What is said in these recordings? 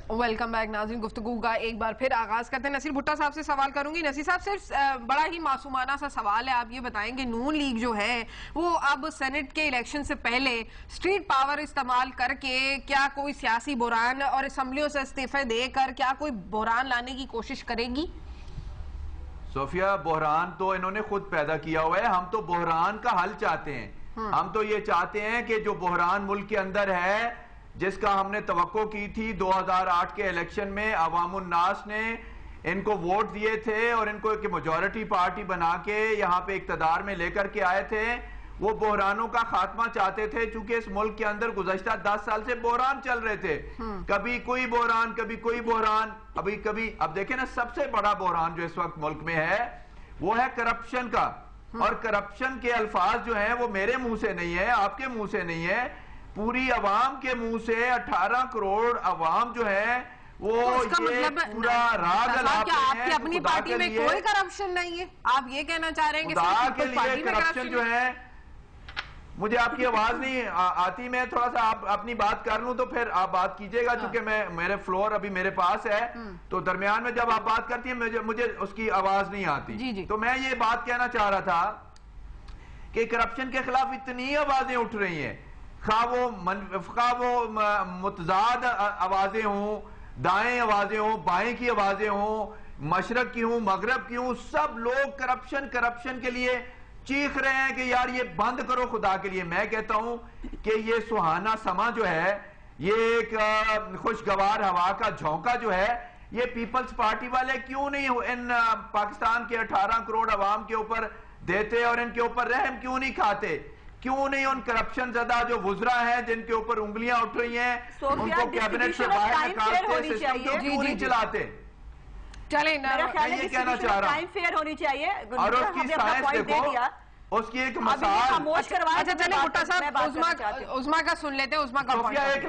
Welcome back ناظرین، گفتگو کا ایک بار پھر آغاز کرتے ہیں۔ نصیر بھٹا صاحب سے سوال کروں گی۔ نصیر صاحب صرف بڑا ہی معصومانہ سا سوال ہے، آپ یہ بتائیں کہ نون لیگ جو ہے وہ اب سینٹ کے الیکشن سے پہلے اسٹریٹ پاور استعمال کر کے کیا کوئی سیاسی بحران اور اسمبلیوں سے استعفے دے کر کیا کوئی بحران لانے کی کوشش کرے گی؟ صوفیہ، بحران تو انہوں نے خود پیدا کیا ہوا ہے۔ ہم تو بحران کا حل چاہتے ہیں۔ ہم تو یہ چاہتے ہیں کہ جو بحران ملک کے اندر ہے، جس کا ہم نے توقع کی تھی 2008 کے الیکشن میں، عوام الناس نے ان کو ووٹ دیے تھے اور ان کو ایک میجورٹی پارٹی بنا کے یہاں پہ اقتدار میں لے کر کے آئے تھے، وہ بحرانوں کا خاتمہ چاہتے تھے، چونکہ اس ملک کے اندر گزشتہ 10 سال سے بحران چل رہے تھے، کبھی کوئی بحران، کبھی کوئی بحران، اب دیکھیں نا، سب سے بڑا بحران جو اس وقت ملک میں ہے وہ ہے کرپشن کا۔ اور کرپشن کے الفاظ جو ہیں وہ میرے منہ سے نہیں ہے، آپ کے منہ سے نہیں ہے، پوری عوام کے منہ سے۔ 18 کروڑ عوام جو ہے وہ یہ پورا راگ الاپتے ہیں۔ آپ کی اپنی پارٹی میں کوئی کرپشن نہیں ہے؟ آپ یہ کہنا چاہ رہے ہیں کہ خدا کے لیے کرپشن جو ہے، مجھے آپ کی آواز نہیں آتی، میں تھوڑا سا اپنی بات کر لوں تو پھر آپ بات کیجئے گا، چونکہ میرے فلور ابھی میرے پاس ہے، تو درمیان میں جب آپ بات کرتی ہیں مجھے اس کی آواز نہیں آتی۔ تو میں یہ بات کہنا چاہ رہا تھا کہ کرپشن کے خلاف اتنی آوازیں اٹھ رہی ہیں، خواہ وہ متضاد آوازیں ہوں، دائیں آوازیں ہوں، بائیں کی آوازیں ہوں، مشرق کی ہوں، مغرب کی ہوں، سب لوگ کرپشن کے لیے چیخ رہے ہیں کہ یار یہ بند کرو خدا کے لیے۔ میں کہتا ہوں کہ یہ سہانا سما جو ہے، یہ ایک خوشگوار ہوا کا جھونکا جو ہے، یہ پیپلز پارٹی والے کیوں نہیں ان پاکستان کے 18 کروڑ عوام کے اوپر دیتے اور ان کے اوپر رحم کیوں نہیں کھاتے؟ کیوں نہیں ان کرپشن زدہ جو وزراء ہیں جن کے اوپر انگلیاں اٹھ رہی ہیں ان کو کیبنٹ سے باہر نکالتے، سسٹم کو کیوں نہیں چلاتے؟ چلیں یہ کہنا چاہ رہا ہوں، فیئر ہونی چاہیے۔ اور اس کی سائنس دیکھو، اس کی ایک مثال۔ اچھا چلیں بھٹا صاحب، عظما کا سن لیتے ہیں، عظما کا صوفیہ ایک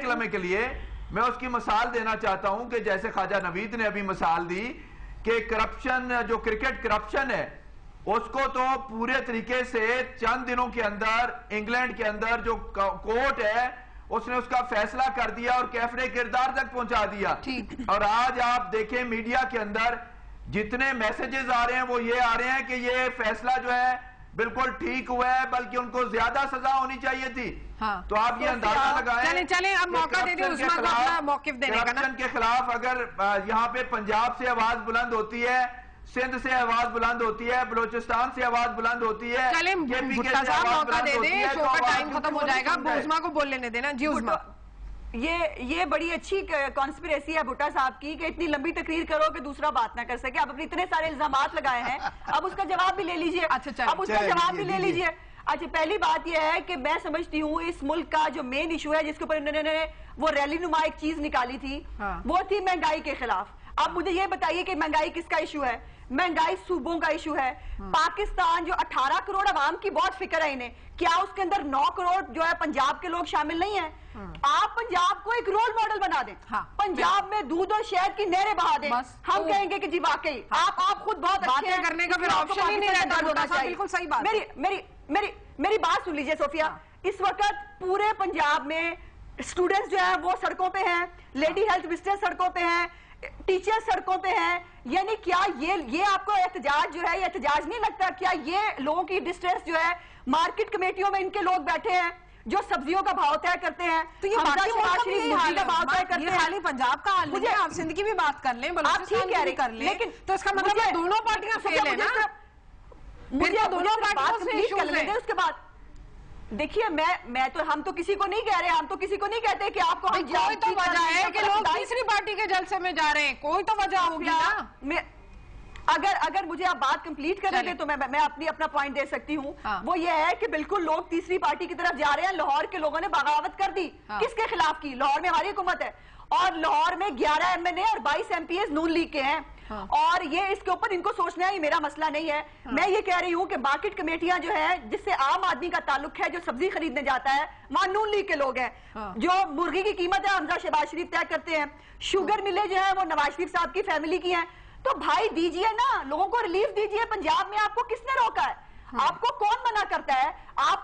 لمحے کے لیے میں اس کی مثال دینا چاہتا ہوں کہ جیسے خواجہ نوید نے ابھی مثال دی کہ کرپشن، جو کرکٹ کرپشن ہے، اس کو تو پورے طریقے سے چند دنوں کے اندر انگلینڈ کے اندر جو کورٹ ہے اس نے اس کا فیصلہ کر دیا اور کیفرے کردار تک پہنچا دیا۔ اور آج آپ دیکھیں میڈیا کے اندر جتنے میسیجز آ رہے ہیں وہ یہ آ رہے ہیں کہ یہ فیصلہ جو ہے بالکل ٹھیک ہوا ہے، بلکہ ان کو زیادہ سزا ہونی چاہیے تھی۔ تو آپ یہ اندازہ لگائیں، چلیں اب موقع دے دیں عظما کو اپنا موقف دینے کا۔ کرپشن کے خلاف اگر یہاں پہ پنجاب سے آواز بلند ہوتی ہے، سندھ سے آواز بلند ہوتی ہے، بلوچستان سے آواز بلند ہوتی ہے، چلیں بھٹا صاحب موقع دے دیں، شو کا ٹائم ختم ہو جائے گا، عظما کو بول لینے دینا۔ جی عظما، یہ بڑی اچھی کانسپریسی ہے بھٹا صاحب کی کہ اتنی لمبی تقریر کرو کہ دوسرا بات نہ کر سکے۔ اب اپنے اتنے سارے الزامات لگائے ہیں، اب اس کا جواب بھی لے لیجئے۔ اچھا، پہلی بات یہ ہے کہ میں سمجھتی ہوں اس ملک کا جو مین ایشو ہے جس کے اوپر انہوں نے وہ ریلی نما ایک چیز نکالی تھی، وہ تھی مہنگائی کے خلاف۔ اب مجھے یہ بتائیے کہ مہنگائی کس کا ایشو ہے؟ مہنگائی صوبوں کا ایشو ہے۔ پاکستان جو 18 کروڑ عوام کی بہت فکر ہے انہیں، کیا اس کے اندر 9 کروڑ جو ہے پنجاب کے لوگ شامل نہیں ہیں؟ آپ پنجاب کو ایک رول ماڈل بنا دیں، پنجاب میں دودھ اور شہد کی نہریں بہا دیں، ہم کہیں گے کہ جی واقعی آپ خود بہت اچھے ہیں، کرنے کا پھر آپشن ہی نہیں رہتا۔ بالکل صحیح بات۔ میری بات سن لیجئے صوفیہ، اس وقت پورے پنجاب میں اسٹوڈنٹس جو ہیں وہ سڑکوں پہ ہیں، لیڈی ہیلتھ وزٹرز سڑکوں پہ ہیں، ٹیچر سڑکوں پہ ہیں، یعنی کیا یہ آپ کو احتجاج جو ہے یہ احتجاج نہیں لگتا؟ کیا یہ لوگوں کی ڈسٹریس جو ہے مارکیٹ کمیٹیوں میں ان کے لوگ بیٹھے ہیں جو سبزیوں کا بھاؤ طے کرتے ہیں، تو یہ باقی خالی پنجاب کا حال نہیں ہے، آپ سندھ کی بھی بات کر لیں، بلوچستان کی بھی کر لیں، تو اس کا مطلب ہے دونوں پارٹیاں فیل ہیں نا؟ مجھے دونوں بات کمپلیٹ کر لیں گے اس کے بعد۔ دیکھیے ہم تو کسی کو نہیں کہہ رہے، ہم تو کسی کو نہیں کہتے کہ آپ کو کوئی تو وجہ ہے کہ لوگ تیسری پارٹی کے جلسے میں جا رہے ہیں، کوئی تو وجہ ہوگی نا۔ اگر مجھے آپ بات کمپلیٹ کریں گے تو میں اپنا پوائنٹ دے سکتی ہوں۔ وہ یہ ہے کہ بالکل لوگ تیسری پارٹی کی طرف جا رہے ہیں۔ لاہور کے لوگوں نے بغاوت کر دی، کس کے خلاف کی؟ لاہور میں ہماری حکومت ہے، اور لاہور میں 11 ایم این اے اور 22 ایم پی ایز نون لیگ کے ہیں، اور یہ اس کے اوپر ان کو سوچنا ہے، یہ میرا مسئلہ نہیں ہے۔ میں یہ کہہ رہی ہوں کہ مارکیٹ کمیٹیاں جو ہیں جس سے عام آدمی کا تعلق ہے، جو سبزی خریدنے جاتا ہے، وہاں نون لیگ کے لوگ ہیں۔ جو مرغی کی قیمت ہے حمزہ شہباز شریف طے کرتے ہیں، شوگر ملیں جو ہیں وہ نواز شریف صاحب کی فیملی کی ہیں۔ تو بھائی دیجئے نا، لوگوں کو ریلیف دیجئے۔ پنجاب میں آپ کو کس نے روکا ہے؟ آپ کو کون منع کرتا ہے؟ آپ